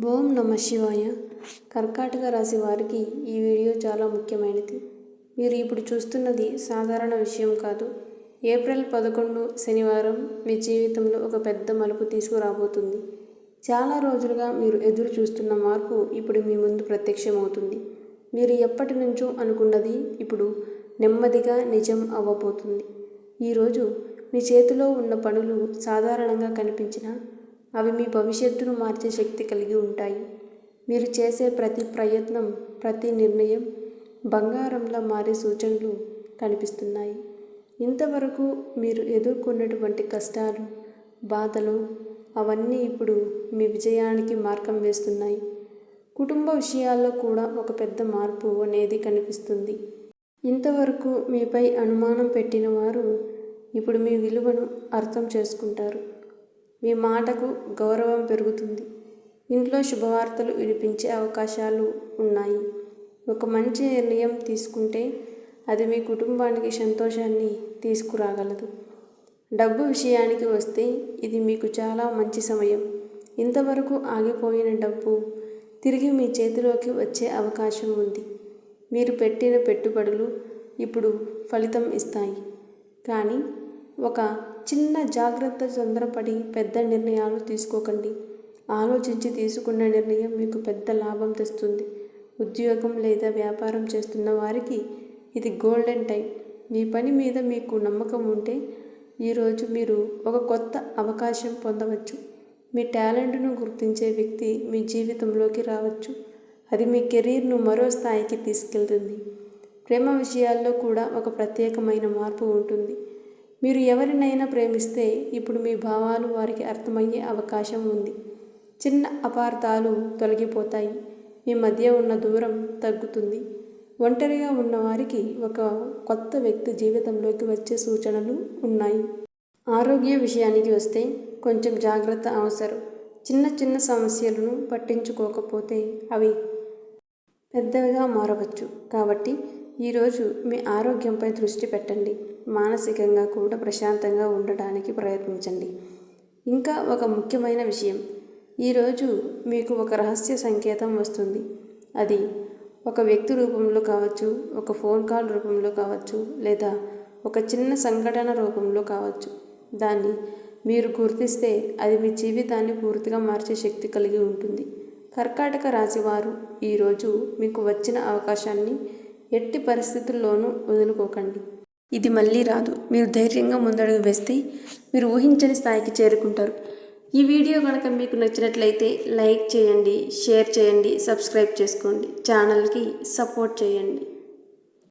ఓం నమ శివాయ. కర్కాటక రాశి వారికి ఈ వీడియో చాలా ముఖ్యమైనది. మీరు ఇప్పుడు చూస్తున్నది సాధారణ విషయం కాదు. ఏప్రిల్ 11 శనివారం మీ జీవితంలో ఒక పెద్ద మలుపు తీసుకురాబోతుంది. చాలా రోజులుగా మీరు ఎదురు చూస్తున్న మార్పు ఇప్పుడు మీ ముందు ప్రత్యక్షమవుతుంది. మీరు ఎప్పటి నుంచో అనుకున్నది ఇప్పుడు నెమ్మదిగా నిజం అవ్వబోతుంది. ఈరోజు మీ చేతిలో ఉన్న పనులు సాధారణంగా కనిపించినా అవి మీ భవిష్యత్తును మార్చే శక్తి కలిగి ఉంటాయి. మీరు చేసే ప్రతి ప్రయత్నం, ప్రతి నిర్ణయం బంగారంలా మారే సూచనలు కనిపిస్తున్నాయి. ఇంతవరకు మీరు ఎదుర్కొన్నటువంటి కష్టాలు, బాధలు అవన్నీ ఇప్పుడు మీ విజయానికి మార్గం వేస్తున్నాయి. కుటుంబ విషయాల్లో కూడా ఒక పెద్ద మార్పు అనేది కనిపిస్తుంది. ఇంతవరకు మీపై అనుమానం పెట్టిన వారు ఇప్పుడు మీ విలువను అర్థం చేసుకుంటారు. మీ మాటకు గౌరవం పెరుగుతుంది. ఇంట్లో శుభవార్తలు వినిపించే అవకాశాలు ఉన్నాయి. ఒక మంచి నిర్ణయం తీసుకుంటే అది మీ కుటుంబానికి సంతోషాన్ని తీసుకురాగలదు. డబ్బు విషయానికి వస్తే ఇది మీకు చాలా మంచి సమయం. ఇంతవరకు ఆగిపోయిన డబ్బు తిరిగి మీ చేతిలోకి వచ్చే అవకాశం ఉంది. మీరు పెట్టిన పెట్టుబడులు ఇప్పుడు ఫలితం ఇస్తాయి. కానీ ఒక చిన్న జాగ్రత్త, తొందరపడి పెద్ద నిర్ణయాలు తీసుకోకండి. ఆలోచించి తీసుకున్న నిర్ణయం మీకు పెద్ద లాభం తెస్తుంది. ఉద్యోగం లేదా వ్యాపారం చేస్తున్న వారికి ఇది గోల్డెన్ టైం. మీ పని మీద మీకు నమ్మకం ఉంటే ఈరోజు మీరు ఒక కొత్త అవకాశం పొందవచ్చు. మీ టాలెంట్ను గుర్తించే వ్యక్తి మీ జీవితంలోకి రావచ్చు. అది మీ కెరీర్ను మరో స్థాయికి తీసుకెళ్తుంది. ప్రేమ విషయాల్లో కూడా ఒక ప్రత్యేకమైన మార్పు ఉంటుంది. మీరు ఎవరినైనా ప్రేమిస్తే ఇప్పుడు మీ భావాలు వారికి అర్థమయ్యే అవకాశం ఉంది. చిన్న అపార్థాలు తొలగిపోతాయి. మీ మధ్య ఉన్న దూరం తగ్గుతుంది. ఒంటరిగా ఉన్నవారికి ఒక కొత్త వ్యక్తి జీవితంలోకి వచ్చే సూచనలు ఉన్నాయి. ఆరోగ్య విషయానికి వస్తే కొంచెం జాగ్రత్త అవసరం. చిన్న చిన్న సమస్యలను పట్టించుకోకపోతే అవి పెద్దవిగా మారవచ్చు. కాబట్టి ఈరోజు మీ ఆరోగ్యంపై దృష్టి పెట్టండి. మానసికంగా కూడా ప్రశాంతంగా ఉండడానికి ప్రయత్నించండి. ఇంకా ఒక ముఖ్యమైన విషయం, ఈరోజు మీకు ఒక రహస్య సంకేతం వస్తుంది. అది ఒక వ్యక్తి రూపంలో కావచ్చు, ఒక ఫోన్ కాల్ రూపంలో కావచ్చు, లేదా ఒక చిన్న సంఘటన రూపంలో కావచ్చు. దాన్ని మీరు గుర్తిస్తే అది మీ జీవితాన్ని పూర్తిగా మార్చే శక్తి కలిగి ఉంటుంది. కర్కాటక రాశి వారు ఈరోజు మీకు వచ్చిన అవకాశాన్ని ఎట్టి పరిస్థితుల్లోనూ వదులుకోకండి. ఇది మళ్ళీ రాదు. మీరు ధైర్యంగా ముందడుగు వేస్తే మీరు ఊహించని స్థాయికి చేరుకుంటారు. ఈ వీడియో కనుక మీకు నచ్చినట్లయితే లైక్ చేయండి, షేర్ చేయండి, సబ్స్క్రైబ్ చేసుకోండి. ఛానల్కి సపోర్ట్ చేయండి.